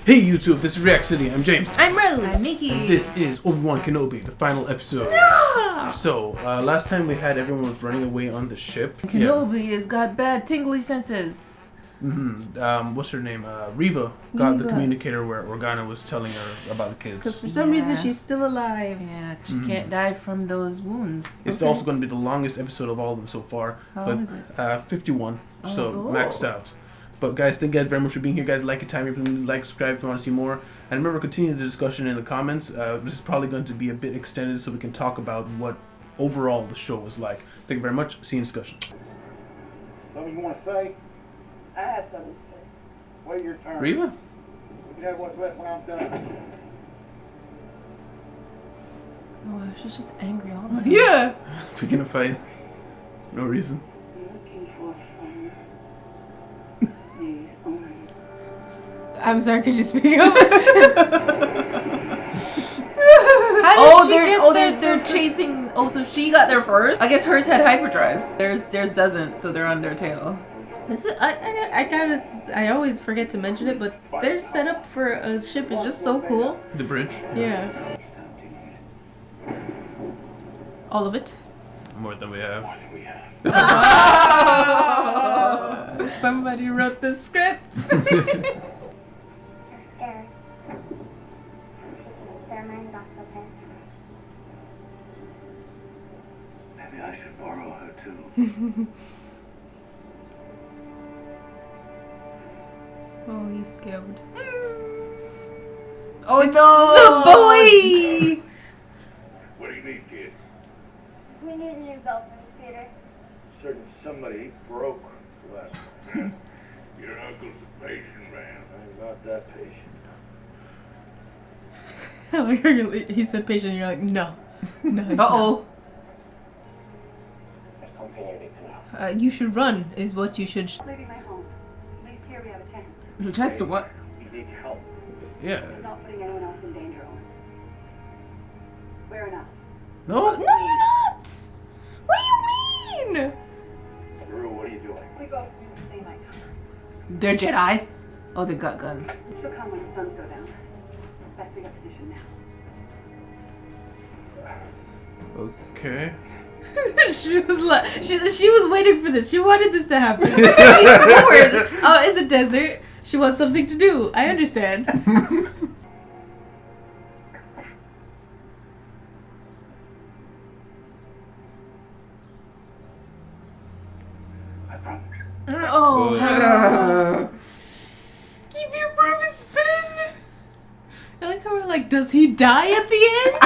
Hey YouTube, this is React City. I'm James. I'm Rose. I'm Mickey. And this is Obi-Wan Kenobi, the final episode. No! So, last time we had everyone was running away on the ship. Kenobi has got bad tingly senses. What's her name? Reva got the communicator where Organa was telling her about the kids. Because for some reason she's still alive. Yeah, she can't die from those wounds. It's also going to be the longest episode of all of them so far. How long is it? 51, so Oh. maxed out. But guys, thank you guys very much for being here. Guys, like your time, like, subscribe if you want to see more. And remember, continue the discussion in the comments. This is probably going to be a bit extended so we can talk about what overall the show was like. Thank you very much. See you in discussion. Something you want to say? I have something to say. Wait your turn. Reva? You can have what's left when I'm done. Oh, she's just angry all the time. Yeah! Picking a fight. No reason. I'm looking for a friend. These arms. I'm sorry, could you speak up? They're chasing. Oh, so she got there first. I guess hers had hyperdrive. Theirs doesn't, so they're on their tail. This is, I always forget to mention it, but their setup for a ship is just so cool. The bridge. Yeah. All of it. More than we have. Somebody wrote the script. They're scared. Take their minds off of it. Maybe I should borrow her too. Oh, he's scared. Oh It's no! the boy! What do you need, kid? We need a new belt for this Peter. Certain somebody broke last night. Your uncle's a patient man. I'm not that patient. I like how he said patient, and you're like, no. No, he's Uh-oh. There's something you need to know. not. You should run, is what you should. Leaving my home. At least here we have a chance. Chance to what? You need help. Yeah. Not putting anyone else in danger, Owen. We're enough. No? No, you're not! What do you mean? Drew, what are you doing? We both need to stay my cover. They're Jedi. Oh, they got guns. She'll come when the suns go down. Best we got positioned now. Okay. She was like, she was waiting for this. She wanted this to happen. She's bored out in the desert. She wants something to do. I understand. I promise. Oh, keep your promise, Ben. I like how we're like, does he die at the end?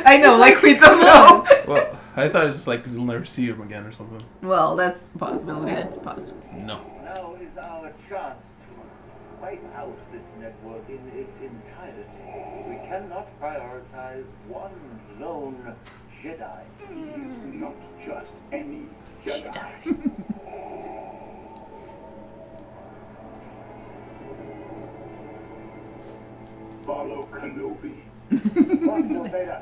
I know, like we don't know. Well, I thought it was just like you'll never see him again or something. Well, that's a possibility. Yeah, it's possible. No. Now is our chance to wipe out this network in its entirety. We cannot prioritize one lone Jedi. He is not just any Jedi. Follow Kenobi. Follow Vader.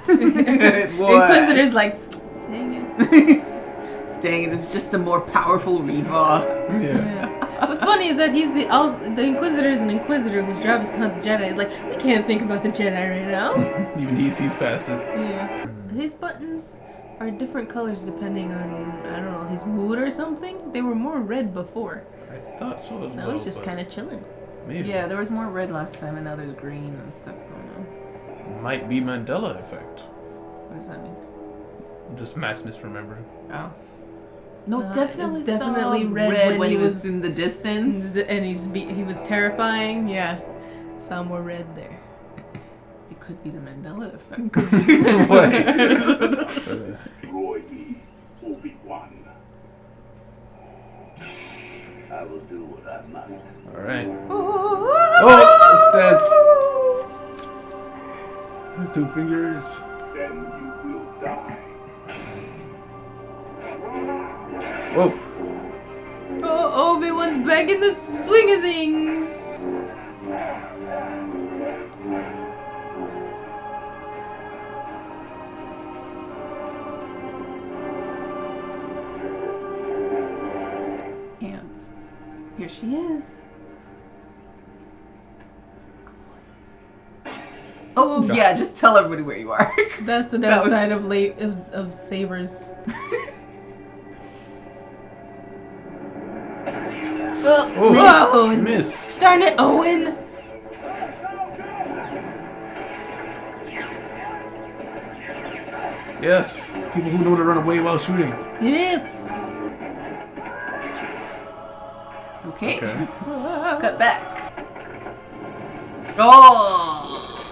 Inquisitor's like, dang it. Dang it, it's just a more powerful Reva. Yeah. What's funny is that he's the Inquisitor is an Inquisitor whose job is to hunt the Jedi. He's like, we can't think about the Jedi right now. Even he sees past it. Yeah. His buttons are different colors depending on, I don't know, his mood or something. They were more red before. I thought so as Now well. he's just but kind of chilling. Maybe. Yeah, there was more red last time, and now there's green and stuff going on. Might be Mandela effect. What does that mean? Just mass misremembering. Oh. No, It definitely, definitely saw red when he he was was- in the distance. And he was terrifying. Yeah. Saw more red there. It could be the Mandela effect. Roy E. Obi-Wan. I will do what I must. Alright. Oh! Stance! 2 fingers. Then you will die. Whoa! Oh, Obi-Wan's back in the swing of things. Here she is. Oh, yeah, just tell everybody where you are. That's the That was- downside of sabers. Oh, miss. Darn it, Owen! Yes. People who know to run away while shooting. Yes. Okay. Okay. Cut back. Oh.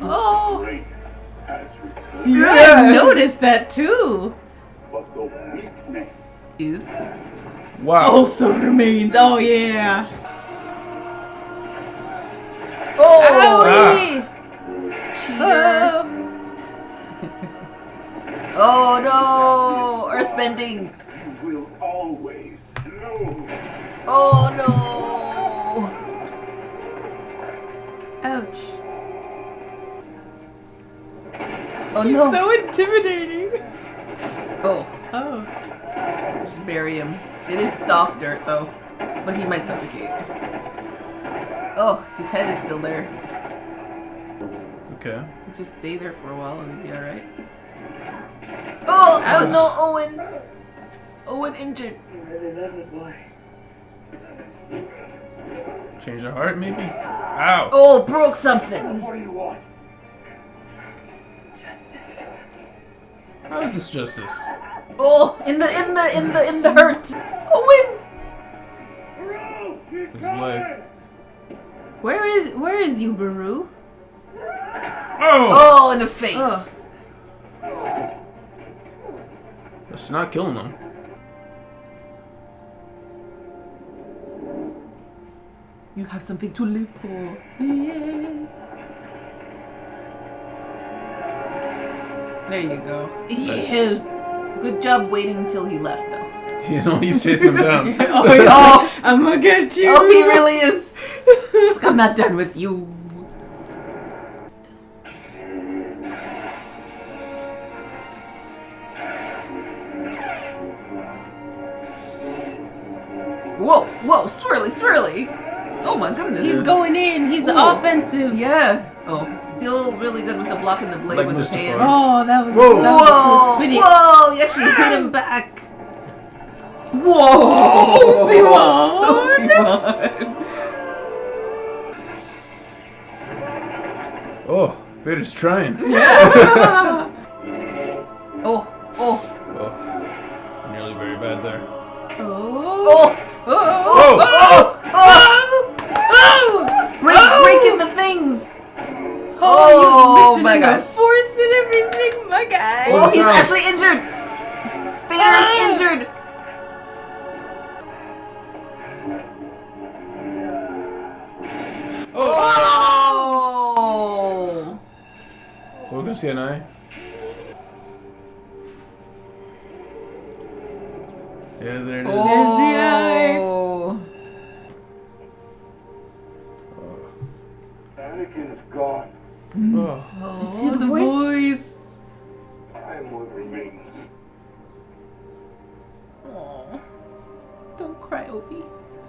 Oh. Great has returned, Yeah, I noticed that too. but the weakness Is. Wow. Also remains. Oh yeah. Oh. Owie! Cheater. Oh no! Earthbending. you will always lose. Oh no! Ouch. Oh He's no! so intimidating. Oh, Oh. just bury him. It is soft dirt though, but he might suffocate. Oh, his head is still there. Okay. Just stay there for a while and he'll be alright. Oh! Oh no, Owen! Owen injured. You really love it, boy. Change their heart, maybe? Ow. Oh, broke something. What do you want? Justice. How is this justice? Oh, in the hurt. Owen! His leg. Where is Yubaru? Oh! Oh, in the face. Ugh. That's not killing them. You have something to live for. Yeah. There you go. Yes. Good job waiting until he left, though. You know, he's chasing him down. Oh, he's like, I'm gonna get you. Oh, he really is. He's like, I'm not done with you. Whoa, whoa, swirly, swirly. Oh my goodness. He's going in. He's Ooh. offensive. Yeah. Oh, he's still really good with the block and the blade Like with his Mr. hand. Far. Oh, that was Whoa. that was a cool Whoa! spitty. Whoa! You actually hit him back. Whoa! Obi-Wan! Oh, Vader's trying. Yeah. Oh! Oh! Oh, nearly very bad there. Oh. Oh! Oh! Oh! Oh! Breaking the things! Oh, you mixing my in the gosh. force and everything, my guy. Oh, he's sound. actually injured! Vader is injured! Oh! We're gonna see an eye. Yeah, there it is. There's the eye. Oh. Anakin's gone. Oh. Oh, See the voice. voice. I am what remains. Oh. Don't cry, Obi.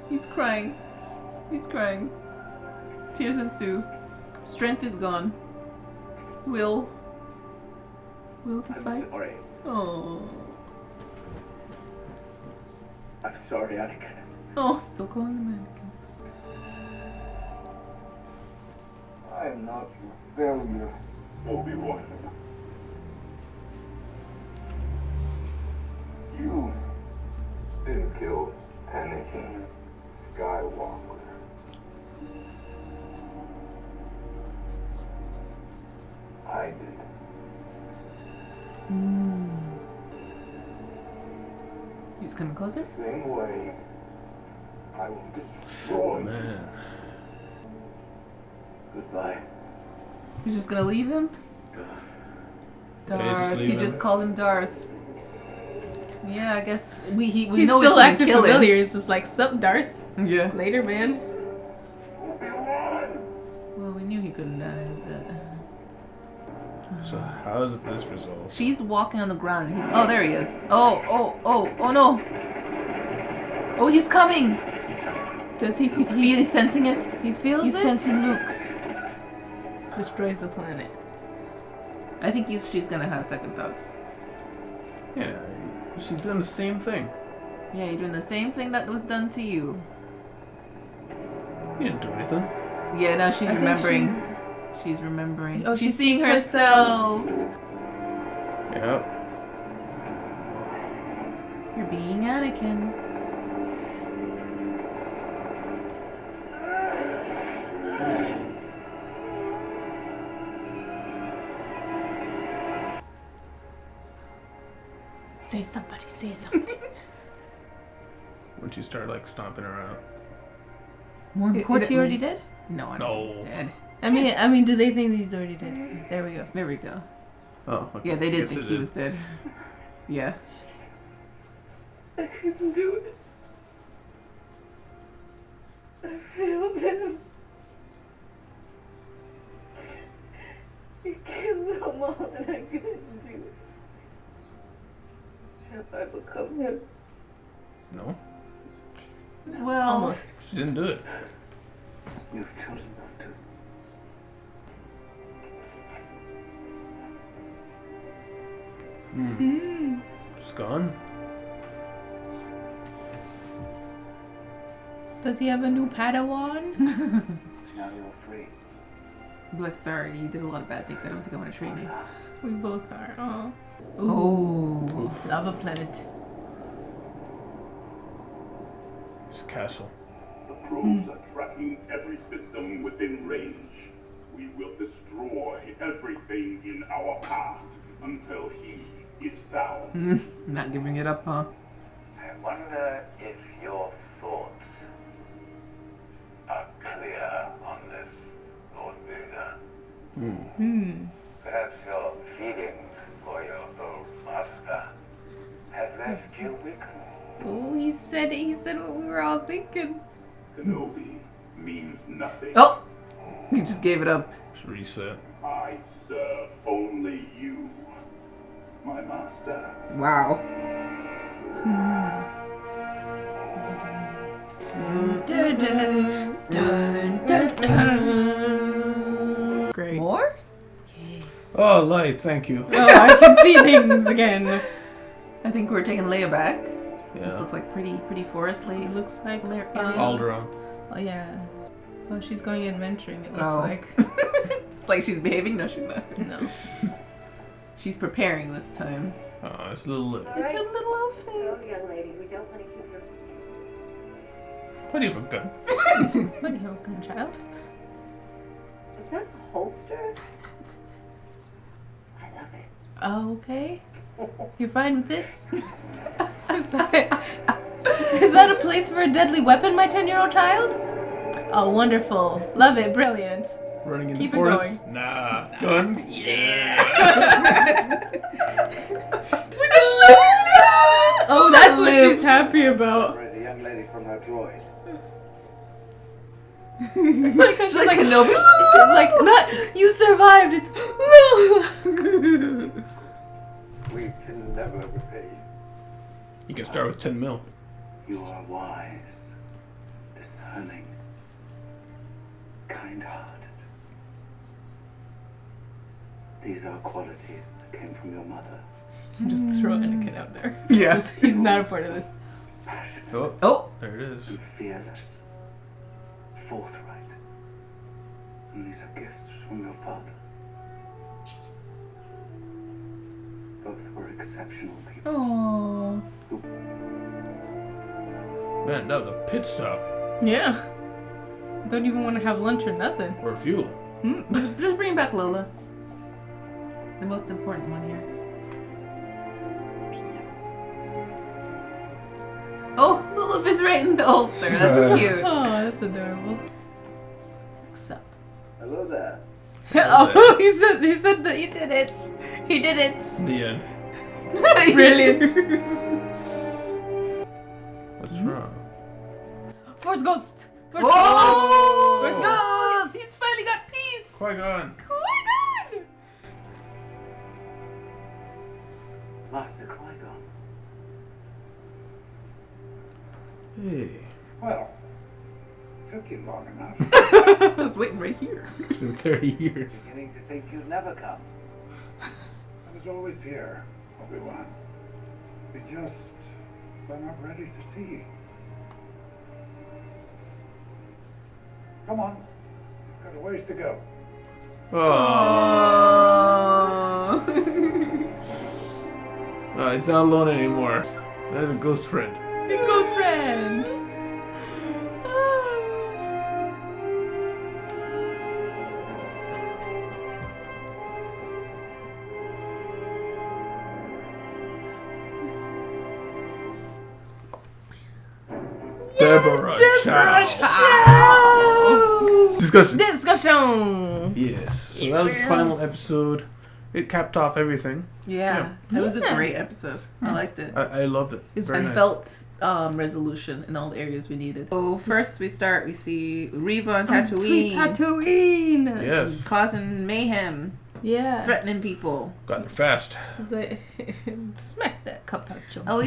He's crying. He's crying. Tears ensue. Strength is gone. Will to I'm fight? sorry. Oh. I'm sorry, Anakin. Oh, still calling him Anakin. I am not your failure, Obi-Wan. You didn't kill Anakin Skywalker. I did. He's coming closer? Same way, I will destroy you. Man. Goodbye. He's just gonna leave him? Darth. leave He him. just called him Darth. Yeah, I guess we He's know still we can acting kill familiar. It's just like, sup, Darth? him. Yeah. Later, man. Obi-Wan! Well, we knew he couldn't die. But... So how does this resolve? She's walking on the ground and he's... Oh, there he is. Oh no. Oh, he's coming. Does he? He's sensing it. He feels He's it. sensing Luke. Destroys the planet. I think she's gonna have second thoughts. Yeah, she's doing the same thing. Yeah, you're doing the same thing that was done to you. You didn't do anything. Yeah, now she's I think remembering. She's remembering. Oh, she's she seeing sees herself. Yep. You're being Anakin. Say something. When she started like stomping around. More importantly, Is he already dead? No, I don't think he's No. dead. I mean, do they think that he's already dead? There we go. There we go. Oh, okay. Yeah, they did Guess think it he did. was dead. Yeah. I couldn't do it. I failed him. He killed her mom and I couldn't do it. Have I become him? No, Well, Almost. she didn't do it. You've chosen not to. She's gone. Does he have a new Padawan? Now you're free. I'm sorry, you did a lot of bad things. I don't think I want to train you. We both are. Oh. Oh. Lava planet. It's a castle. The probes are tracking every system within range. We will destroy everything in our path until he is found. Not giving it up, huh? I wonder if your thoughts are clear on this, Lord Vader. Perhaps your feelings for your old master have left you weakened. Oh, he said what we were all thinking. Kenobi means nothing. Oh! He just gave it up. Just reset. I serve only you, my master. Wow. Great. More? Oh, light. Thank you. Oh, I can see things again. I think we're taking Leia back. This Yeah. looks like pretty forestly. It looks like Area. Alderaan. Oh yeah. Oh, she's going adventuring. It looks Oh. like. It's like she's behaving. No, she's not. No. She's preparing this time. Oh, it's a little. It's her little No, outfit. young lady, we don't want to keep her. Why do you have a gun? What are you, gun child? Is that a holster? I love it. Oh, okay. You're fine with this? Is that a place for a deadly weapon, my 10-year-old child? Oh, wonderful. Love it. Brilliant. Running in Keep the it forest? Nah. Guns? Yeah. Oh, that's what she's happy about. Separate the young lady from her droid. Like, she's like, Kenobi. it's like, not, you survived. It's, We can never repay you. You can start with 10 mil. You are wise, discerning, kind-hearted. These are qualities that came from your mother. just throw Anakin out there. Yeah. He's not a part of this. Passionate Oh, Oh. there it is. and fearless, forthright. And these are gifts from your father. Both were exceptional people. Oh. Man, that was a pit stop. Yeah. Don't even want to have lunch or nothing. Or fuel. Just bring back Lola. The most important one here. Oh, Lola is right in the holster. That's cute. Oh, that's adorable. Sup. Hello there. Oh, he said that he did it. He did it. The end. Brilliant. What's wrong? Force Ghost. Force Oh! Ghost. Force Ghost. He's finally got peace. Qui-Gon. Qui-Gon. Master Qui-Gon. Hey. Well, took you long enough. was waiting right here. It's been 30 years. Beginning to think you'd never come. I was always here, Obi-Wan. We just were not ready to see. Come on. Got a ways to go. Oh, he's not alone anymore. There's a ghost friend. Your ghost friend. Deborah Chow. Discussion. Yes. So that was the final episode. It capped off everything. Yeah, that was a great episode. I liked it. I loved it. Very I nice. felt resolution in all the areas we needed. So first we see Reva on Sweet Tatooine, Tatooine. Yes. causing mayhem, Yeah. threatening people. Got there fast. She's like, smack that cup out your At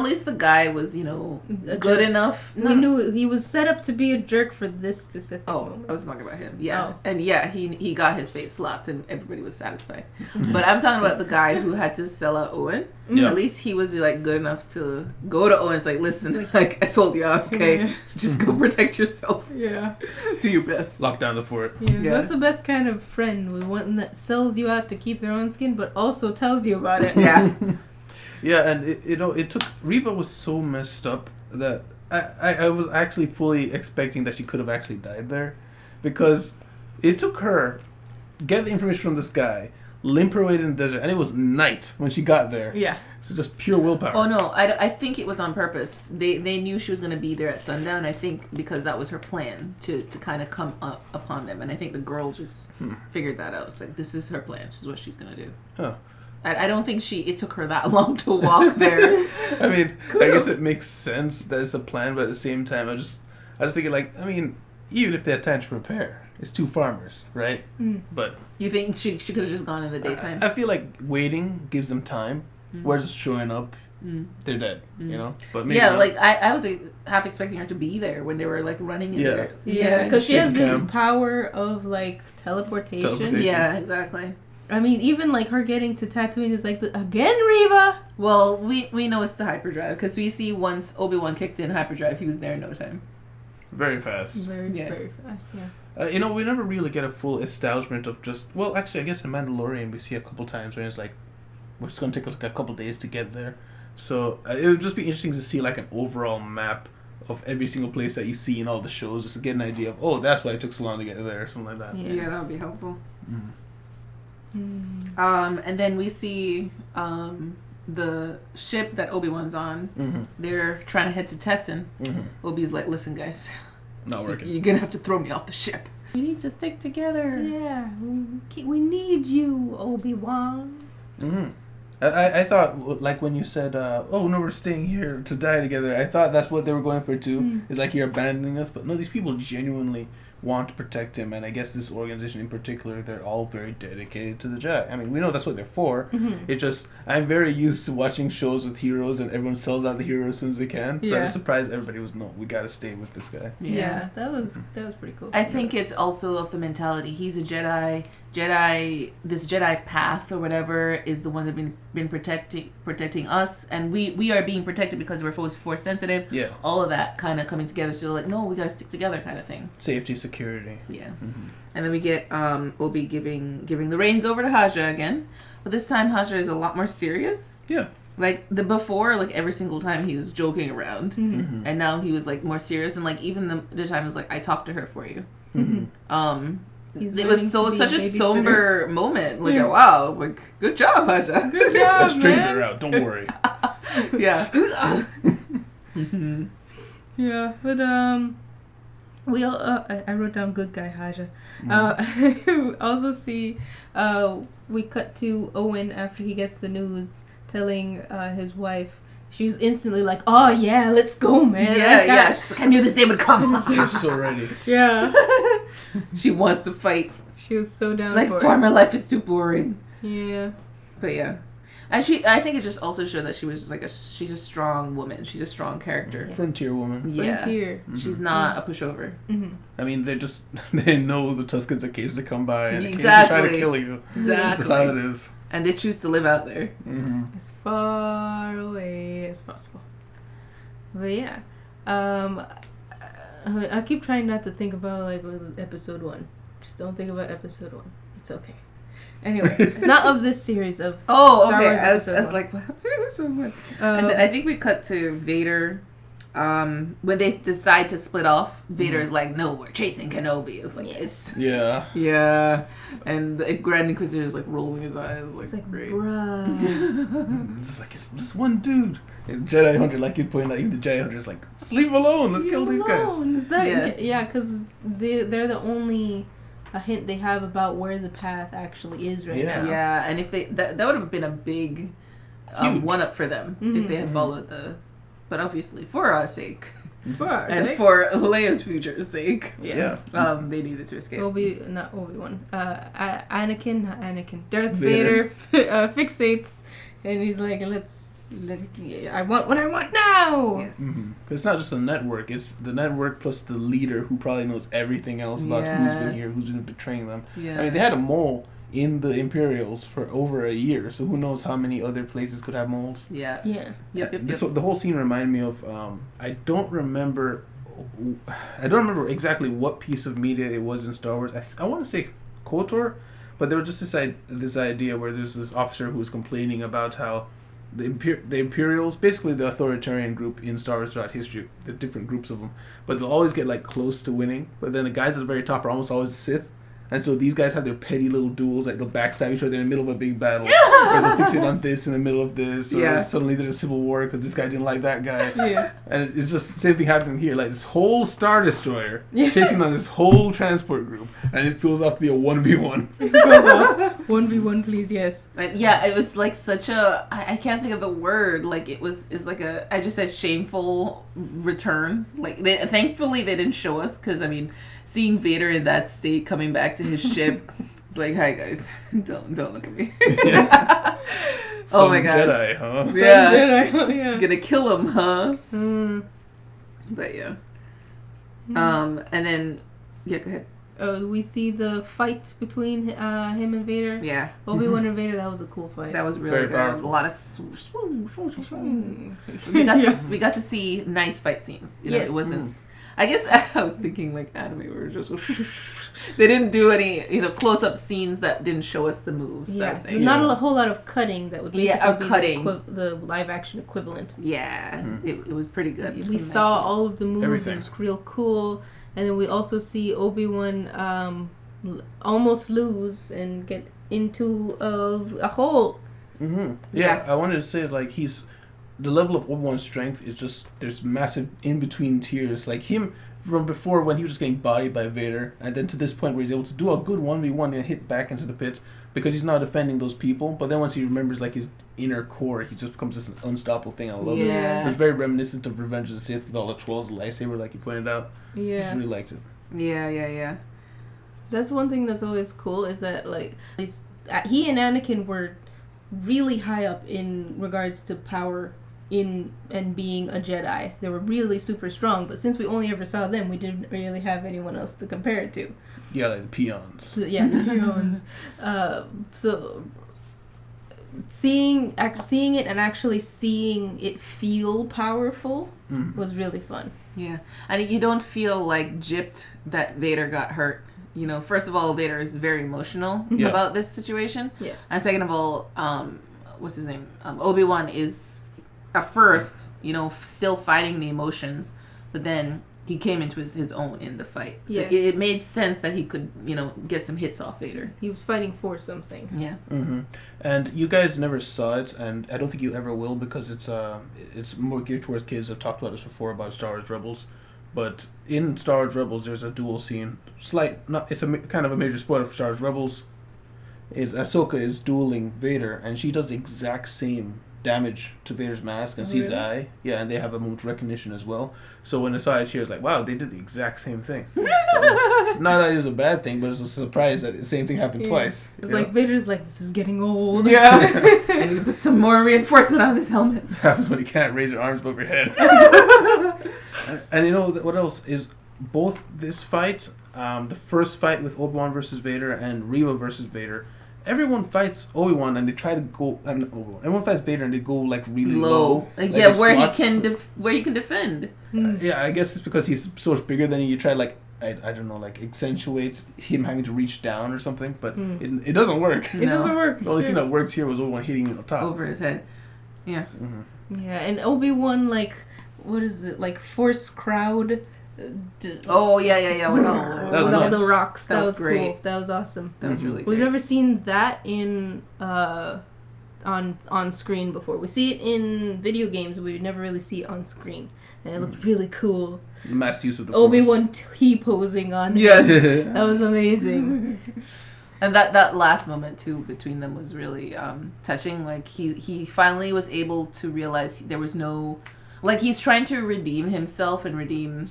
least the guy was, good enough. We knew he was set up to be a jerk for this specific moment. I was talking about him. Yeah. Oh. And yeah, he got his face slapped and everybody was satisfied. But I'm talking about the guy who had to sell out Owen. Yeah. At least he was good enough to go to Owen and say, listen, I sold you out, okay? Just go protect yourself. Yeah. Do your best. Lock down the fort. Yeah. That's the best kind of friend, with one that sells you out to keep their own skin, but also tells you about it. Yeah. Yeah, and it took Reva was so messed up that I was actually fully expecting that she could have actually died there, because it took her get the information from this guy, limp her way in the desert, and it was night when she got there. Yeah. So just pure willpower. Oh no, I think it was on purpose. They knew she was going to be there at sundown. I think because that was her plan to kind of come up upon them, and I think the girl just figured that out. It's like, this is her plan. This is what she's going to do. Huh. I don't think it took her that long to walk there. I mean, I guess it makes sense that it's a plan, but at the same time, I just thinking even if they had time to prepare, it's two farmers, right? But You think she could have just gone in the daytime? I feel like waiting gives them time. Whereas just showing up, they're dead, But maybe yeah, not. I was half expecting her to be there when they were running in there. Yeah, because she has this Cam. power of teleportation. Yeah, exactly. I mean, even her getting to Tatooine is again, Reva. Well, we know it's the hyperdrive because we see once Obi-Wan kicked in hyperdrive, he was there in no time. very fast. Very fast. Yeah. We never really get a full establishment of actually, I guess in Mandalorian we see a couple times where it's we're just going to take us a couple days to get there. So it would just be interesting to see an overall map of every single place that you see in all the shows, just to get an idea of, that's why it took so long to get there, or something like that. Yeah, that would be helpful. And then we see the ship that Obi-Wan's on. They're trying to head to Tessin. Obi's like, listen, guys, Not working. you're going to have to throw me off the ship. We need to stick together. Yeah. We need you, Obi-Wan. I thought, when you said, no, we're staying here to die together, I thought that's what they were going for too. It's you're abandoning us. But no, these people genuinely want to protect him, and I guess this organization in particular, they're all very dedicated to the Jedi. I mean, we know that's what they're for. It's just, I'm very used to watching shows with heroes, and everyone sells out the hero as soon as they can. So I'm surprised everybody was, no, we gotta stay with this guy. Yeah, that was pretty cool. I think it's also of the mentality. He's a Jedi. This Jedi path or whatever is the one that been protecting us, and we are being protected because we're force sensitive. Yeah. All of that kind of coming together. So no, we gotta stick together, kind of thing. Safety, security. Yeah. And then we get Obi giving the reins over to Haja again, but this time Haja is a lot more serious. Yeah. Before, every single time he was joking around, and now he was more serious, and even the time was I talked to her for you. It was such a somber moment. Wow, I was good job, Haja. Good job, I straightened her out. Don't worry. Yeah. Yeah, but we all I wrote down good guy Haja. Also see we cut to Owen after he gets the news, telling his wife. She was instantly oh yeah, let's go, man. Yeah. She's I knew this day would come. I'm so ready. Yeah. She wants to fight. She was so down It's for farmer life is too boring. it. Yeah. But yeah. And I think it just also showed that she was just she's a strong woman. She's a strong character. Frontier woman. Yeah. Frontier. She's not a pushover. I mean, they know the Tuskens occasionally come by and Exactly. occasionally try to kill you. Exactly. That's how it is. And they choose to live out there. As far away as possible. But yeah. I keep trying not to think about like episode 1. Just don't think about episode 1. It's okay. Anyway, not of this series of Star Wars I was episode like, what? And then I think we cut to Vader. When they decide to split off, Vader is like, "No, we're chasing Kenobi." It's like, yeah. And the Grand Inquisitor is like rolling his eyes, like, it's like, great. bruh. It's like, it's just one dude. And Jedi Hunter, like you pointed out, even the Jedi Hunter's like, just leave him alone. Let's kill these guys. Is that because they're the only hint they have about where the path actually is now. Yeah, and if that would have been a big one up for them if they had followed the. But obviously, for our sake, and for Leia's future's sake, yes. They needed to escape. Not Obi-Wan. Darth Vader fixates, and he's like, I want what I want now. Yes. Mm-hmm. It's not just a network; it's the network plus the leader who probably knows everything else about who's been here, who's been betraying them. Yes. I mean, they had a mole in the Imperials for over a year, so who knows how many other places could have moles. Yeah. Yep. The whole scene reminded me of I don't remember exactly what piece of media it was in Star Wars. I want to say KOTOR, but there was just this idea where there's this officer who was complaining about how the Imperials, basically the authoritarian group in Star Wars throughout history, the different groups of them, but they'll always get like close to winning, but then the guys at the very top are almost always Sith. And so these guys have their petty little duels, like they'll backstab each other in the middle of a big battle, or they'll fix it on this in the middle of this, or suddenly there's a civil war because this guy didn't like that guy. Yeah. And it's just the same thing happening here. Like this whole Star Destroyer chasing on this whole transport group, and it goes off to be a 1v1. It goes off 1v1, please, yes. And it was like such a I can't think of the word. Like it's like I just said shameful return. Like thankfully they didn't show us because I mean. Seeing Vader in that state coming back to his ship, it's like, hi guys, don't look at me. Oh my gosh. Jedi, huh? Yeah. Jedi, yeah. Gonna kill him, huh? But yeah. And then go ahead. We see the fight between him and Vader. Yeah. Obi-Wan and Vader, that was a cool fight. That was really good. Powerful. A lot of we got to see nice fight scenes. You know, it wasn't. I guess I was thinking like anime where it just they didn't do any close up scenes that didn't show us the moves. Yeah, not a whole lot of cutting that would basically be cutting the live action equivalent. Yeah, it was pretty good. We saw all of the moves. Everything. It was real cool, and then we also see Obi-Wan almost lose and get into a hole. Mm-hmm. Yeah, I wanted to say like the level of Obi-Wan's strength is just, there's massive in-between tiers. Like him from before when he was just getting bodied by Vader, and then to this point where he's able to do a good 1v1 and hit back into the pit because he's not defending those people. But then once he remembers like his inner core, he just becomes this unstoppable thing. I love it. It was very reminiscent of Revenge of the Sith with all the twirls of the lightsaber like you pointed out. I just really liked it. Yeah. That's one thing that's always cool is that like he and Anakin were really high up in regards to power and being a Jedi. They were really super strong, but since we only ever saw them, we didn't really have anyone else to compare it to. Yeah, like the peons. The peons. So seeing it and actually seeing it feel powerful was really fun. Yeah, and you don't feel like gypped that Vader got hurt. First of all, Vader is very emotional about this situation. Yeah. And second of all, what's his name? Obi-Wan is at first, still fighting the emotions, but then he came into his own in the fight. So it made sense that he could, get some hits off Vader. He was fighting for something. Yeah. Mm-hmm. And you guys never saw it, and I don't think you ever will because it's more geared towards kids. I've talked about this before about Star Wars Rebels. But in Star Wars Rebels, there's a duel scene. It's a kind of a major spoiler for Star Wars Rebels. Ahsoka is dueling Vader, and she does the exact same damage to Vader's mask and sees the eye. Yeah, and they have a moment of recognition as well. So when I saw it, she was like, wow, they did the exact same thing. Not that it was a bad thing, but it's a surprise that the same thing happened twice. It's like Vader's like, this is getting old. Yeah. I need to put some more reinforcement on this helmet. What happens when you can't raise your arms above your head. And you know what else is both this fight, the first fight with Obi-Wan versus Vader and Reva versus Vader. Everyone fights Obi-Wan and they try to go. Everyone fights Vader and they go like really low. Like, like where he can defend. Yeah, I guess it's because he's so much bigger than you. You try like I don't know, like accentuates him having to reach down or something, but it doesn't work. It doesn't work. The only thing that worked here was Obi-Wan hitting him on top over his head. Yeah. Yeah, and Obi-Wan like what is it like force crowd. Oh yeah. With nice. all the rocks. That was great. Cool. That was awesome. That was really. We've great. never seen that in on screen before. We see it in video games, but we never really see it on screen, and it looked really cool. The mass use of the Obi-Wan T-posing on. Yes, that was amazing. And that last moment too between them was really touching. Like he finally was able to realize there was no, like he's trying to redeem himself and redeem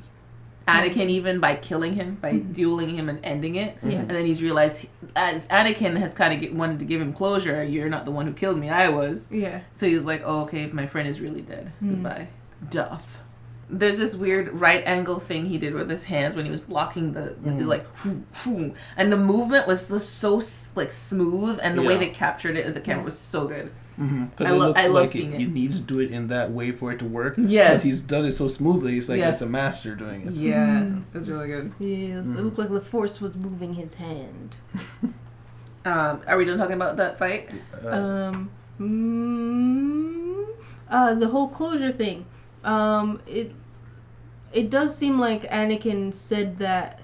Anakin even by killing him, by dueling him and ending it. Yeah. And then he's realized, as Anakin has kind of wanted to give him closure, you're not the one who killed me, I was. Yeah. So he's like, oh, okay, my friend is really dead. Goodbye. Duff. There's this weird right angle thing he did with his hands when he was blocking it was like, and the movement was just so like smooth, and the way they captured it in the camera was so good. I love seeing it. You need to do it in that way for it to work. Yeah. But he does it so smoothly. It's like it's a master doing it. Yeah. It was really good. Yes. It looked like the Force was moving his hand. Are we done talking about that fight? The whole closure thing. It does seem like Anakin said that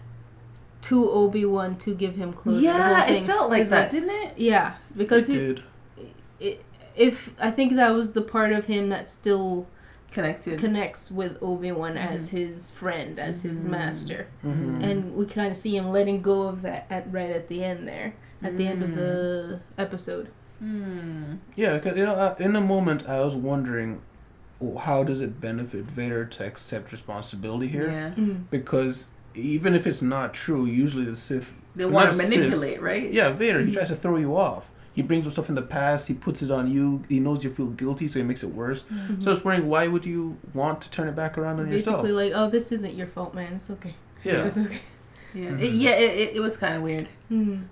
to Obi-Wan to give him closure. Yeah, it felt like that, didn't it? Yeah, because it did. If I think that was the part of him that still connects with Obi-Wan as his friend, as his master, and we kind of see him letting go of that right at the end there, at the end of the episode. Yeah, because in the moment I was wondering, how does it benefit Vader to accept responsibility here? Yeah. Because even if it's not true, usually the Sith they want to manipulate, right? Yeah, Vader, he tries to throw you off. He brings up stuff in the past, he puts it on you, he knows you feel guilty, so he makes it worse. So I was wondering, why would you want to turn it back around on yourself? Basically like, oh, this isn't your fault, man, it's okay. Yeah. It's okay. Yeah, it was kind of weird,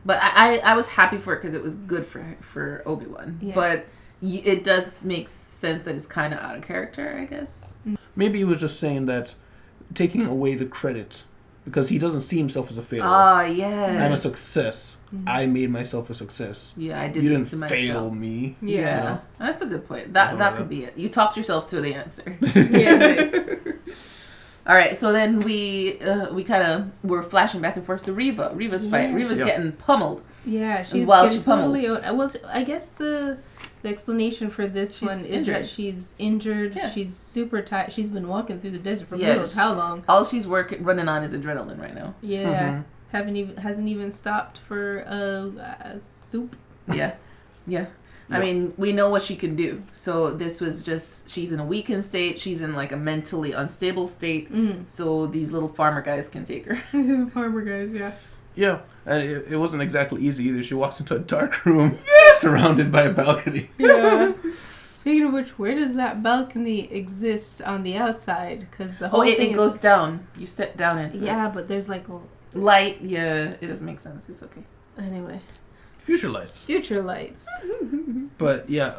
but I was happy for it because it was good for Obi-Wan. Yeah. But it does make sense that it's kind of out of character, I guess. Maybe he was just saying that, taking away the credit, because he doesn't see himself as a failure. Yes. I'm a success. I made myself a success. Yeah, I did you this didn't to fail myself. me. Yeah, you know? That's a good point. That could be it. You talked yourself to the answer. Yes. All right, so then we kind of were flashing back and forth to Reva's fight. Reva's getting pummeled. Yeah, she's while getting she pummels. totally well, I guess the explanation for this one is that she's injured. Yeah. She's super tired. She's been walking through the desert for who knows how long. All she's running on is adrenaline right now. Yeah, hasn't even stopped for soup. Yeah. I mean, we know what she can do. So this was just, she's in a weakened state. She's in like a mentally unstable state. So these little farmer guys can take her. Farmer guys, yeah. Yeah, and it wasn't exactly easy either. She walks into a dark room surrounded by a balcony. Yeah. Speaking of which, where does that balcony exist on the outside? Because the whole thing goes down. You step down into it. Yeah, but there's like light. Yeah, it doesn't make sense. It's okay. Anyway. Future lights. But yeah,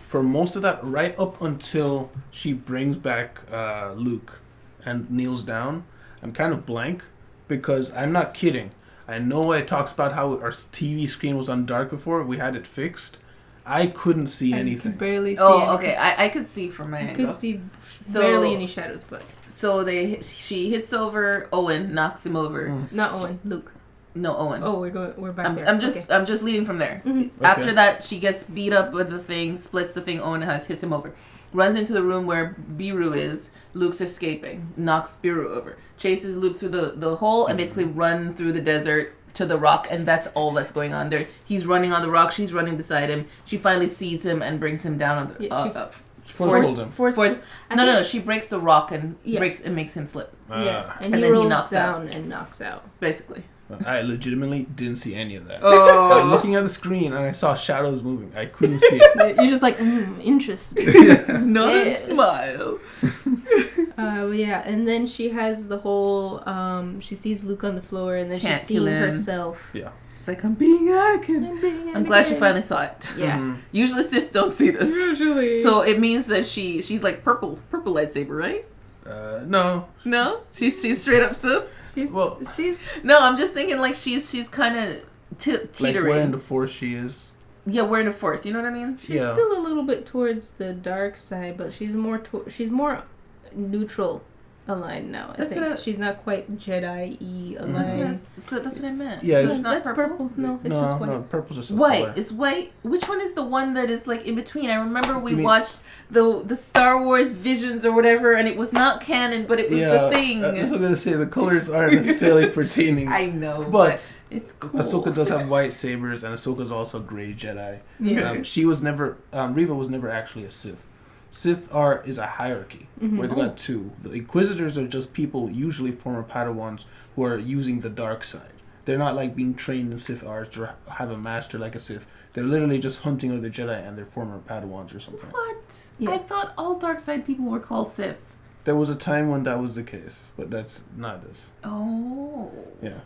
for most of that, right up until she brings back Luke and kneels down, I'm kind of blank. Because I'm not kidding. I know I talked about how our TV screen was on dark before. We had it fixed. I couldn't see anything. Could barely see anything. Okay. I could see from my angle. Could see barely any shadows, but... So she hits over Owen, knocks him over. Not Owen, Luke. No, Owen. Oh, we're back there. I'm just leading from there. After that, she gets beat up with the thing, splits the thing Owen has, hits him over. Runs into the room where Beru is. Luke's escaping. Knocks Beru over. Chases Luke through the hole and basically run through the desert to the rock, and that's all that's going on there. He's running on the rock. She's running beside him. She finally sees him and brings him down on the force. No. She breaks the rock and makes him slip. And he rolls down and knocks out. Basically. I legitimately didn't see any of that. Oh. I'm looking at the screen and I saw shadows moving. I couldn't see it. You're just like, interesting. Not a smile. And then she has the whole, she sees Luke on the floor and then she's seeing herself. Yeah. It's like, I'm being Anakin. I'm glad she finally saw it. Yeah. Mm-hmm. Usually Sith don't see this. Usually. So it means that she's like purple lightsaber, right? No. No? She's straight up Sith? She's No, I'm just thinking like she's kind of teetering. Like where in the Force she is. Yeah, where in the Force, you know what I mean? She's still a little bit towards the dark side, but she's more neutral aligned now. I think she's not quite Jedi-y aligned. That's what I meant. Yeah, so it's not purple. No, it's just white. No, purple's just white. Color. It's white. Which one is the one that is like in between? I remember we watched the Star Wars Visions or whatever, and it was not canon, but it was the thing. That's what I'm gonna say. The colors aren't necessarily pertaining. I know, but it's cool. Ahsoka does have white sabers, and Ahsoka's also gray Jedi. Yeah. She was never. Reva was never actually a Sith. Sith is a hierarchy where they got two. The Inquisitors are just people, usually former Padawans, who are using the dark side. They're not like being trained in Sith arts or have a master like a Sith. They're literally just hunting other Jedi and they're former Padawans or something. What? Yeah. I thought all dark side people were called Sith. There was a time when that was the case, but that's not this. Oh. Yeah.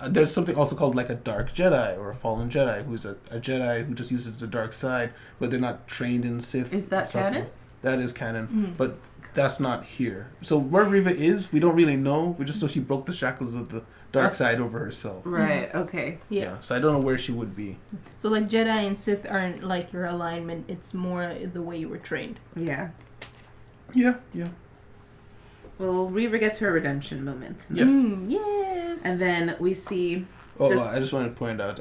There's something also called like a dark Jedi or a fallen Jedi, who's a Jedi who just uses the dark side, but they're not trained in Sith. Is that canon? That is canon, but that's not here. So where Reva is, we don't really know. We just know she broke the shackles of the dark side over herself. Right, okay. Yeah. So I don't know where she would be. So like Jedi and Sith aren't like your alignment, it's more the way you were trained. Yeah. Yeah. Well, Reva gets her redemption moment. Yes. Yes. And then we see... I just wanted to point out,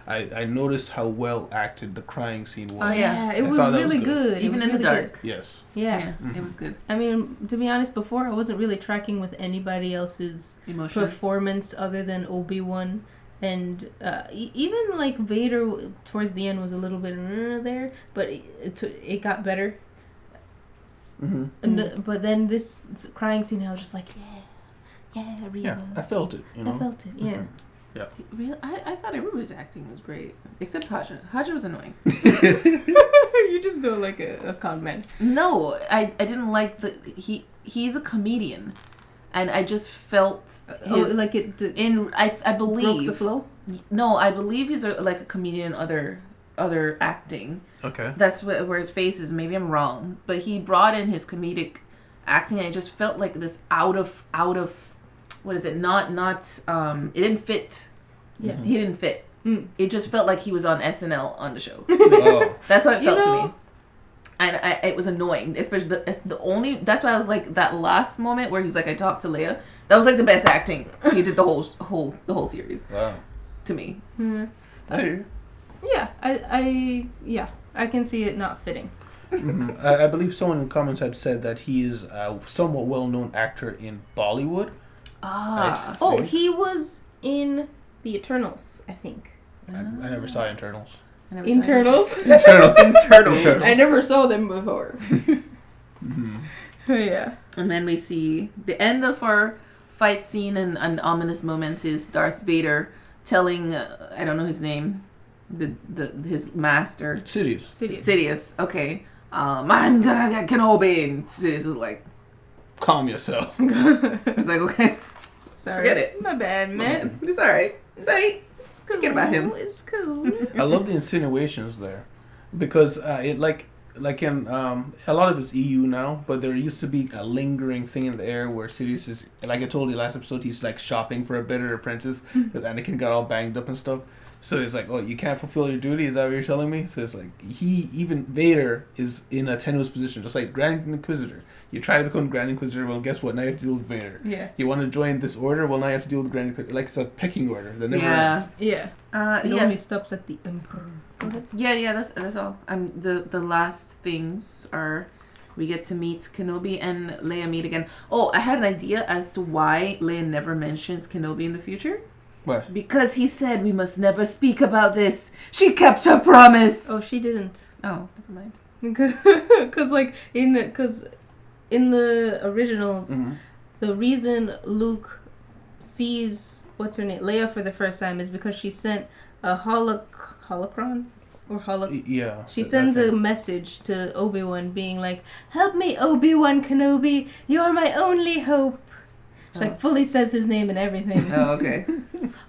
I noticed how well acted the crying scene was. Oh, yeah. It was really good. Even in the dark. Yes. Yeah. It was good. I mean, to be honest, before I wasn't really tracking with anybody else's performance other than Obi-Wan. And even like Vader towards the end was a little bit there, but it got better. But then this crying scene, I was just like, Reva. Yeah, I felt it. I felt it. Yeah. Yeah. Really? I thought everybody's acting was great, except Haja. Haja was annoying. You just don't like a con man. No, I didn't like he's a comedian, and I just felt his I believe broke the flow. No, I believe he's like a comedian. Other acting. Okay. That's where his face is. Maybe I'm wrong, but he brought in his comedic acting, and it just felt like this out of what is it? Not it didn't fit. Yeah. He didn't fit. It just felt like he was on SNL on the show. That's how it felt to me. And it was annoying, especially that's why I was like, that last moment where he's like, I talked to Leia, that was like the best acting he did the whole series. Wow. To me. I can see it not fitting. I believe someone in the comments had said that he is a somewhat well-known actor in Bollywood. He was in The Eternals, I think. I never saw Internals. Internals? Internals. I never saw them before. Yeah. And then we see the end of our fight scene and ominous moments is Darth Vader telling, I don't know his name, his master. Sidious. Okay. I'm gonna get Kenobi. And Sidious is like, calm yourself. It's like, okay. Sorry. Forget it. My bad, man. It's alright. It's cool. Forget about him. It's cool. I love the insinuations there. Because it like in a lot of it's EU now, but there used to be a lingering thing in the air where Sidious is, like I told you last episode, he's like shopping for a better apprentice because Anakin got all banged up and stuff. So it's like, oh, you can't fulfill your duty? Is that what you're telling me? So it's like, Vader is in a tenuous position, just like Grand Inquisitor. You try to become Grand Inquisitor, well, guess what? Now you have to deal with Vader. Yeah. You want to join this order? Well, now you have to deal with Grand Inquisitor. Like, it's a pecking order that never ends. Yeah. It only stops at the Emperor. Yeah, that's all. The last things are, we get to meet Kenobi and Leia meet again. Oh, I had an idea as to why Leia never mentions Kenobi in the future. What? Because he said we must never speak about this. She kept her promise. Oh, she didn't. Oh, never mind. Because in the originals, the reason Luke sees what's her name, Leia, for the first time is because she sent a holocron or Yeah. She sends a message to Obi-Wan being like, "Help me, Obi-Wan Kenobi. You're my only hope." She like fully says his name and everything. Oh, okay.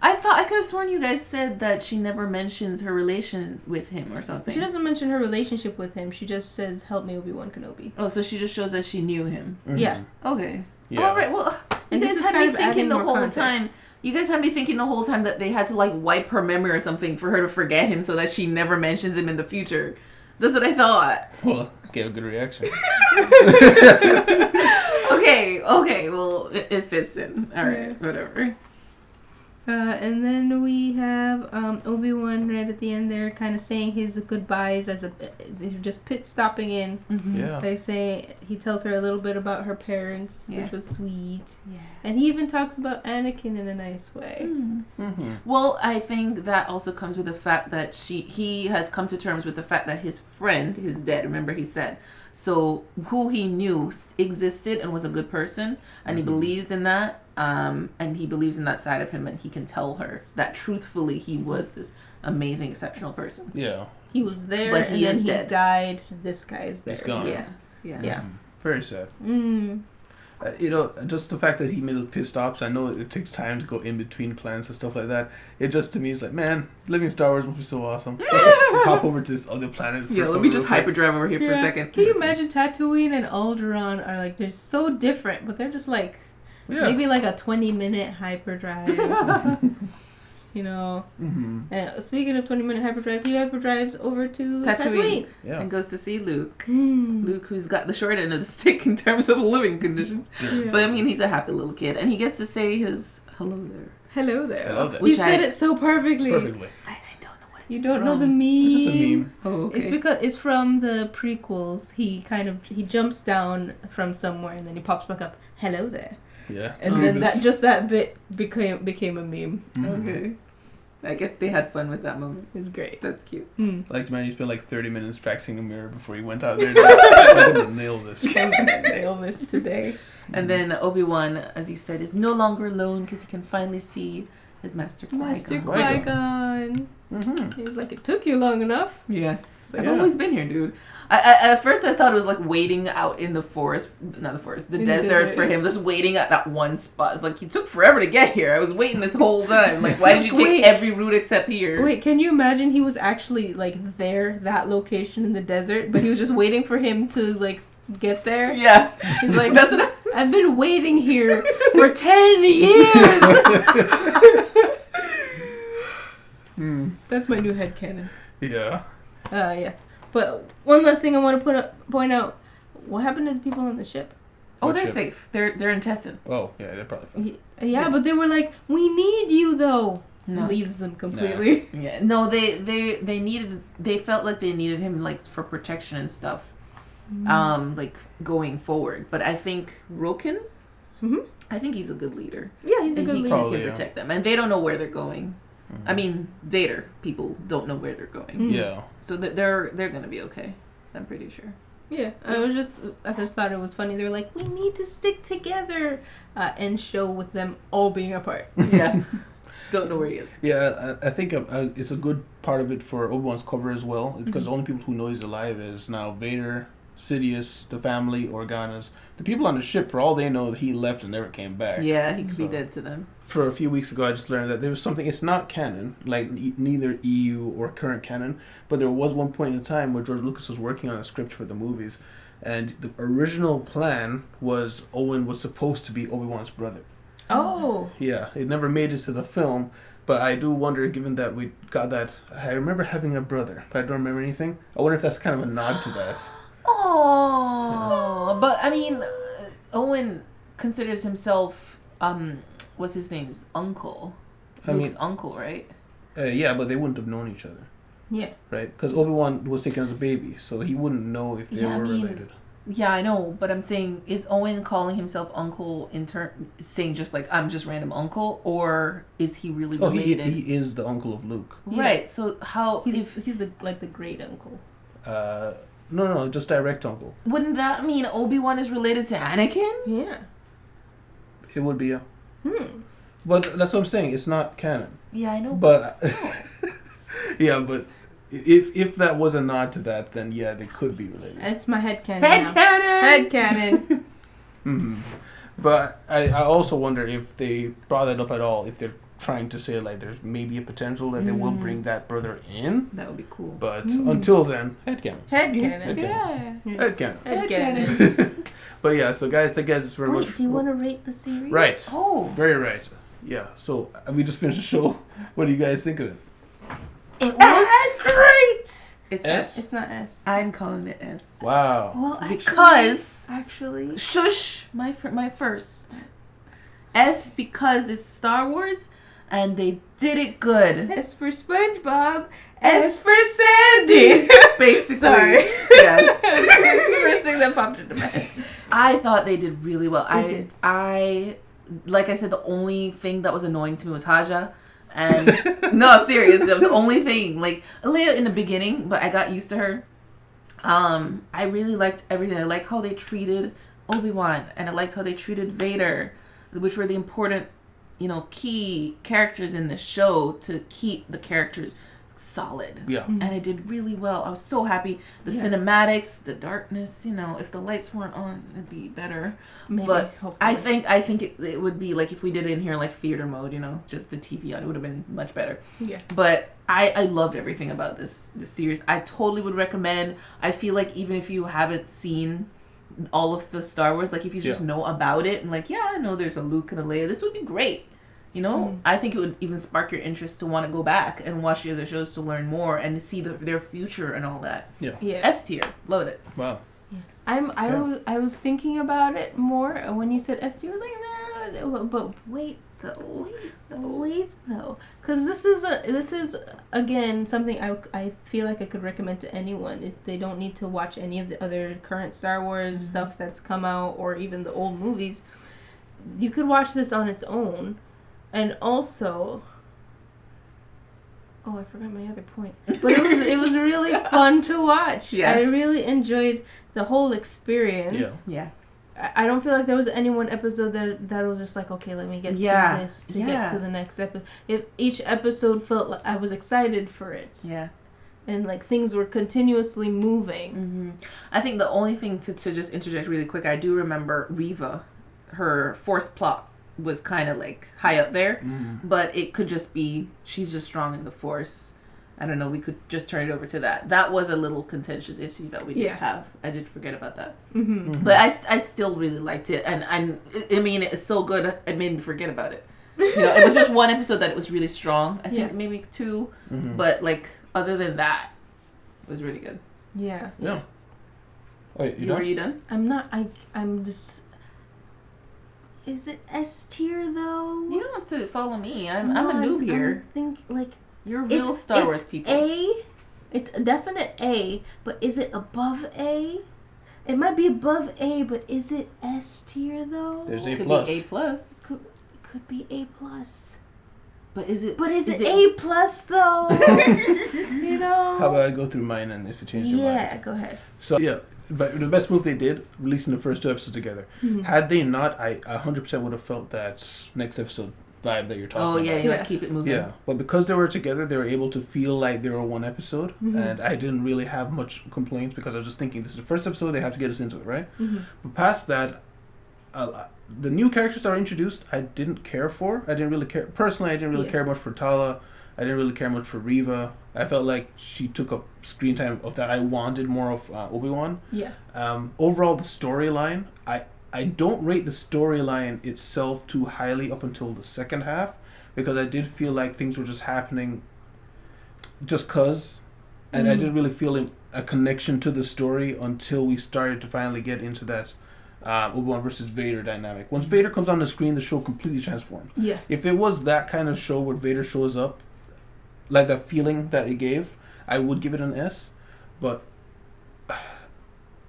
I could have sworn you guys said that she never mentions her relation with him or something. She doesn't mention her relationship with him. She just says, "Help me, Obi-Wan Kenobi." Oh, so she just shows that she knew him. Yeah. Okay. Yeah. All right. Well, And you this guys is had kind me of thinking adding the more whole context. time. You guys had me thinking the whole time that they had to like wipe her memory or something for her to forget him, so that she never mentions him in the future. That's what I thought. Well, gave a good reaction. Okay. Well, it fits in. All right. Whatever. And then we have Obi-Wan right at the end there kind of saying his goodbyes as just pit stopping in. Yeah. They say he tells her a little bit about her parents, Yeah. which was sweet. Yeah. And he even talks about Anakin in a nice way. Well, I think that also comes with the fact that he has come to terms with the fact that his friend is dead. Remember, he said. So who he knew existed and was a good person, and he believes in that. And he believes in that side of him, and he can tell her that truthfully he was this amazing, exceptional person. Yeah. He was there, But he and is then dead. he died. This guy is there. He's gone. Yeah. Very sad. Mm. Just the fact that he made those pit stops, I know it takes time to go in between plans and stuff like that. It just, to me, is like, man, living Star Wars must be so awesome. Let's just hop over to this other planet. Yeah, let me just hyperdrive over here for a second. Can you imagine Tatooine and Alderaan are like, they're so different, but they're just like, maybe like a 20-minute hyperdrive. You know. And speaking of 20-minute hyperdrive, he hyperdrives over to Tatooine. Yeah. And goes to see Luke. Luke, who's got the short end of the stick in terms of living conditions. Yeah. But I mean, he's a happy little kid, and he gets to say his hello there. Hello there. Hello there. You said it so perfectly. I don't know what it's You don't from. know the meme. It's just a meme. Oh, okay. It's because it's from the prequels. He jumps down from somewhere and then he pops back up. Hello there. Yeah. And then that bit became a meme. Okay. I guess they had fun with that moment. It was great. That's cute. Like, man, you spent like 30 minutes practicing a mirror before you went out there. I'm gonna nail this. I'm gonna nail this today. And then Obi-Wan, as you said, is no longer alone because he can finally see his Master Qui-Gon. Master Qui-Gon. He was like, it took you long enough. Yeah. Like, I've always been here, dude. I at first I thought it was like waiting out in the forest, not the forest, the desert for him, just waiting at that one spot. It's like, he took forever to get here. I was waiting this whole time. Like, why did you take every route except here? Wait, can you imagine he was actually like there, that location in the desert, but he was just waiting for him to like get there? Yeah. He's like, That's what I've been waiting here for 10 years. That's my new headcanon. Yeah. Yeah. But one last thing I want to point out. What happened to the people on the ship? Oh, What they're ship? safe. They're in Tessin. Oh, yeah, they're probably fine. Yeah, but they were like, we need you though. No. Leaves them completely. Yeah. No, they felt like they needed him like for protection and stuff. Like going forward. But I think Roken, I think he's a good leader. Yeah, he's a And good he leader. can protect them. And they don't know where they're going. I mean, Vader people don't know where they're going. Yeah. So they're going to be okay. I'm pretty sure. Yeah, I just thought it was funny. They were like, we need to stick together, and show with them all being apart. Yeah. Don't know where he is. Yeah, I think it's a good part of it for Obi-Wan's cover as well, because the only people who know he's alive is now Vader, Sidious, the family, Organas. The people on the ship, for all they know, he left and never came back. Yeah, he could be dead to them. For a few weeks ago, I just learned that there was something, it's not canon, like neither EU or current canon, but there was one point in time where George Lucas was working on a script for the movies, and the original plan was Owen was supposed to be Obi-Wan's brother. Oh. Yeah, it never made it to the film, but I do wonder, given that we got that, I remember having a brother, but I don't remember anything. I wonder if that's kind of a nod to that. Oh, yeah. But I mean, Owen considers himself, what's his name's uncle? Luke's uncle, right? Yeah, but they wouldn't have known each other. Yeah. Right? Because Obi-Wan was taken as a baby, so he wouldn't know if they were related. Yeah, I know, but I'm saying, is Owen calling himself uncle in turn, saying just like, I'm just random uncle, or is he really related? He is the uncle of Luke. Right, so how, he's the great uncle. No, just direct uncle. Wouldn't that mean Obi-Wan is related to Anakin? Yeah. It would be, But that's what I'm saying, it's not canon. Yeah, I know, But yeah, but if that was a nod to that, then yeah, they could be related. It's my headcanon. Headcanon! But I also wonder if they brought that up at all, if they're trying to say like there's maybe a potential that they will bring that brother in. That would be cool. But until then, headcanon. Headcanon. Yeah. Headcanon. But yeah, so guys, thank you guys very much. Wait, do you want to rate the series? Right. Oh. Very right. Yeah, so we just finished the show. What do you guys think of it? It was great! It's S? It's not S. I'm calling it S. Wow. Well, actually, Shush, my first. S because it's Star Wars, and they did it good. S for SpongeBob. S for Sandy. Basically. Sorry. Yes. That's the first thing that popped into my head. I thought they did really well. They did. I like I said, the only thing that was annoying to me was Haja. And no, I'm serious. That was the only thing. Like Leia in the beginning, but I got used to her. I really liked everything. I liked how they treated Obi-Wan, and I liked how they treated Vader, which were the important, key characters in the show to keep the characters solid. Yeah. And it did really well. I was so happy. The cinematics, the darkness, if the lights weren't on, it'd be better. Maybe, but hopefully. I think it would be like if we did it in here like theater mode, just the TV on, it would have been much better. Yeah. But I loved everything about this series. I totally would recommend. I feel like even if you haven't seen all of the Star Wars, like if you just know about it and like, yeah, I know there's a Luke and a Leia, this would be great. I think it would even spark your interest to want to go back and watch the other shows to learn more and to see their future and all that. Yeah. S tier, love it. Wow. I was thinking about it more when you said S tier. I was like, nah, but wait though, because this is again something I feel like I could recommend to anyone. They don't need to watch any of the other current Star Wars stuff that's come out or even the old movies. You could watch this on its own. And also, I forgot my other point. But it was really fun to watch. Yeah. I really enjoyed the whole experience. Yeah. I don't feel like there was any one episode that was just like, okay, let me get through this to get to the next episode. If each episode felt like I was excited for it. Yeah. And like things were continuously moving. Mm-hmm. I think the only thing to just interject really quick, I do remember Reva, her Force plot was kind of like high up there, but it could just be she's just strong in the Force. I don't know, we could just turn it over to that. That was a little contentious issue that we did have. I did forget about that. But I still really liked it, and I mean it's so good it made me forget about it. It was just one episode that it was really strong. I think maybe two, but like other than that, it was really good. Yeah. Oh, Are you done? I'm not. I'm just. Is it S tier though? You don't have to follow me. I'm a noob here. You're real it's, Star Wars people. It's a definite A, but is it above A? It might be above A, but is it S tier though? There's A+. Could be A+. Could be A+. But is it A+ though? How about I go through mine and if you change your mind? Yeah, go ahead. So yeah, but the best move they did, releasing the first two episodes together. Had they not, I 100% would have felt that next episode vibe that you're talking about. Oh yeah, you gotta keep it moving. Yeah, but because they were together, they were able to feel like they were one episode, and I didn't really have much complaints because I was just thinking this is the first episode, they have to get us into it, right? But past that, the new characters that are introduced, I didn't care for. I didn't really care. Personally, I didn't really care much for Tala. I didn't really care much for Reva. I felt like she took up screen time of that. I wanted more of Obi-Wan. Yeah. Overall, the storyline, I don't rate the storyline itself too highly up until the second half, because I did feel like things were just happening just cause, and I didn't really feel a connection to the story until we started to finally get into that Obi-Wan versus Vader dynamic. Once Vader comes on the screen, the show completely transforms. Yeah. If it was that kind of show where Vader shows up, like that feeling that it gave, I would give it an S. But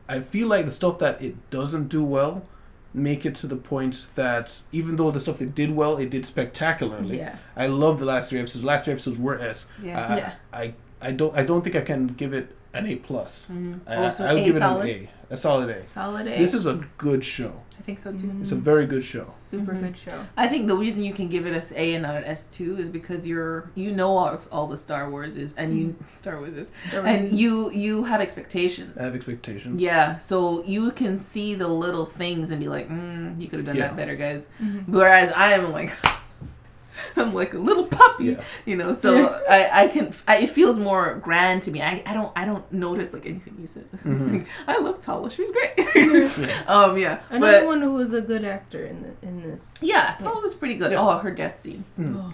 I feel like the stuff that it doesn't do well make it to the point that even though the stuff that did well, it did spectacularly. Yeah. I love the last 3 episodes. Last 3 episodes were S. Yeah. I don't think I can give it an A+. Also I would give solid? it an A. A solid A. Solid A. This is a good show. I think so too. It's a very good show. Super good show. I think the reason you can give it an A and not an S2 is because you know all the Star Wars is, and you have expectations. I have expectations. Yeah, so you can see the little things and be like, you could have done that better, guys. Whereas I am like, I'm like a little puppy, So it feels more grand to me. I don't notice like anything you said. Like, I love Tala. She was great. Another one who was a good actor in this. Yeah, Tala was pretty good. Yeah. Oh, her death scene.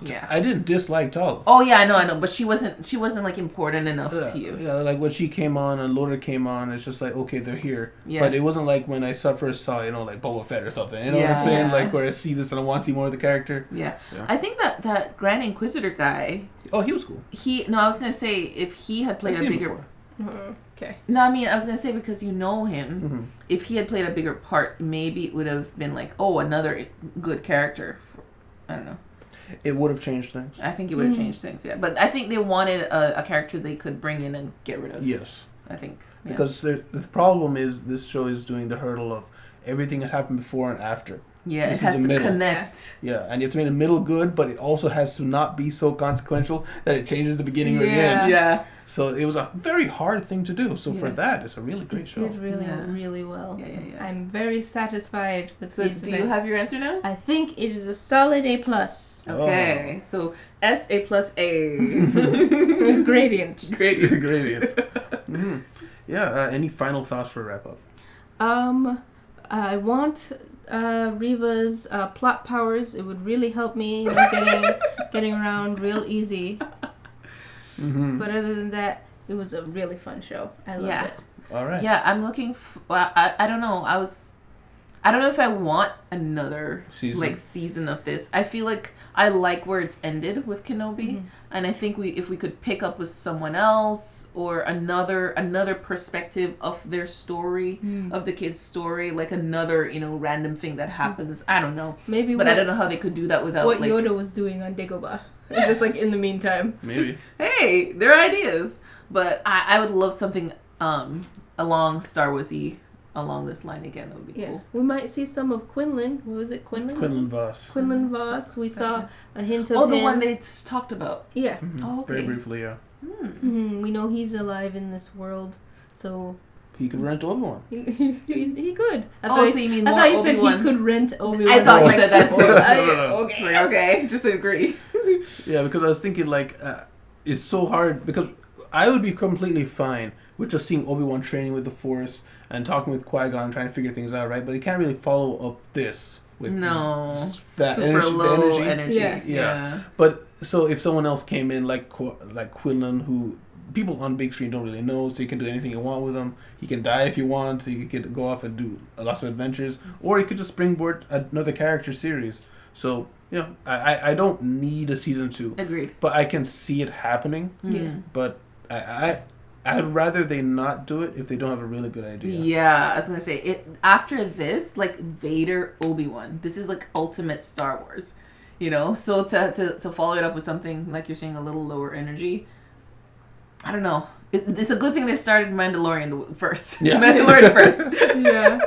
Yeah. I didn't dislike Tala. Oh yeah, I know, but she wasn't like important enough to you. Yeah, like when she came on and Loda came on, it's just like, okay, they're here. Yeah. But it wasn't like when I first saw, like Boba Fett or something. You know what I'm saying? Yeah. Like where I see this and I want to see more of the character. Yeah. Yeah. I think that Grand Inquisitor guy. Oh, he was cool. I was gonna say if he had played I've a seen him bigger. before. Okay. No, I mean I was gonna say because you know him. If he had played a bigger part, maybe it would have been like, oh, another good character. I don't know. It would have changed things. I think it would have changed things. Yeah, but I think they wanted a character they could bring in and get rid of. Yes. I think Because the problem is this show is doing the hurdle of everything that happened before and after. Yeah, This it has is to the middle. connect. Yeah, and you have to make the middle good, but it also has to not be so consequential that it changes the beginning or the end. Yeah. So it was a very hard thing to do. So for that, it's a really great show. It did really well. Yeah. I'm very satisfied with So these do you events. have your answer now? I think it is a solid A+. Okay, so S A plus A. Gradient. Gradient. Yeah. Any final thoughts for a wrap up? I want Reva's plot powers. It would really help me getting around real easy. But other than that, it was a really fun show. I loved it. All right. Yeah, I'm looking. I don't know. I don't know if I want another season of this. I feel like I like where it's ended with Kenobi, and I think if we could pick up with someone else or another perspective of their story, of the kid's story, like another random thing that happens. I don't know. Maybe, but I don't know how they could do that without what Yoda was doing on Dagobah. Just like in the meantime. Maybe. Hey, there are ideas, but I would love something along Star Wars-y. Along this line again, that would be cool. We might see some of Quinlan. What was it, Quinlan? Quinlan Voss. Quinlan Voss. We saw a hint of him. the one they talked about. Yeah. Oh, okay. Very briefly, yeah. We know he's alive in this world, so he could rent Obi-Wan. he could. So you mean more I thought you Obi-Wan? said he could rent Obi-Wan. I thought you said that too. No. Okay, just agree. Yeah, because I was thinking it's so hard because I would be completely fine with just seeing Obi-Wan training with the Force and talking with Qui-Gon and trying to figure things out, right? But they can't really follow up this with that super low energy. Yeah. But so if someone else came in like Quinlan, who people on big screen don't really know, so you can do anything you want with him. He can die if you want, so you could go off and do lots of adventures, or you could just springboard another character series. So I don't need a season 2. Agreed. But I can see it happening. Yeah. But I'd rather they not do it if they don't have a really good idea. Yeah, I was gonna say it after this, like Vader, Obi-Wan. This is like ultimate Star Wars, So to follow it up with something like you're saying, a little lower energy. I don't know. It's a good thing they started Mandalorian first. Yeah. Mandalorian first. Yeah.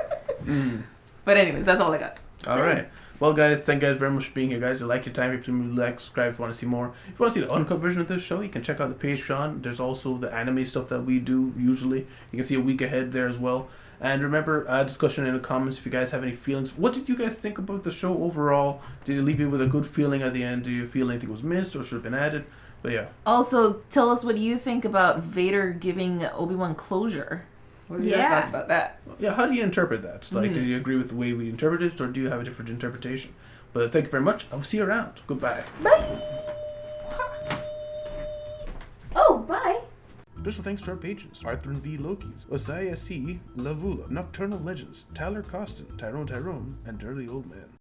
But anyways, that's all I got. All right. Well, guys, thank you guys very much for being here, guys. I like your time. If you like, subscribe if you want to see more. If you want to see the uncut version of this show, you can check out the Patreon. There's also the anime stuff that we do usually. You can see a week ahead there as well. And remember, discussion in the comments if you guys have any feelings. What did you guys think about the show overall? Did it leave you with a good feeling at the end? Do you feel anything was missed or should have been added? But yeah. Also, tell us what you think about Vader giving Obi-Wan closure. What are your thoughts about that? Yeah, how do you interpret that? Like, do you agree with the way we interpret it, or do you have a different interpretation? But thank you very much. I'll see you around. Goodbye. Bye. Oh, bye. Special thanks to our patrons: Arthur and V. Lokis, Osaya C. Lavula, Nocturnal Legends, Tyler Costin, Tyrone, and Dirty Old Man.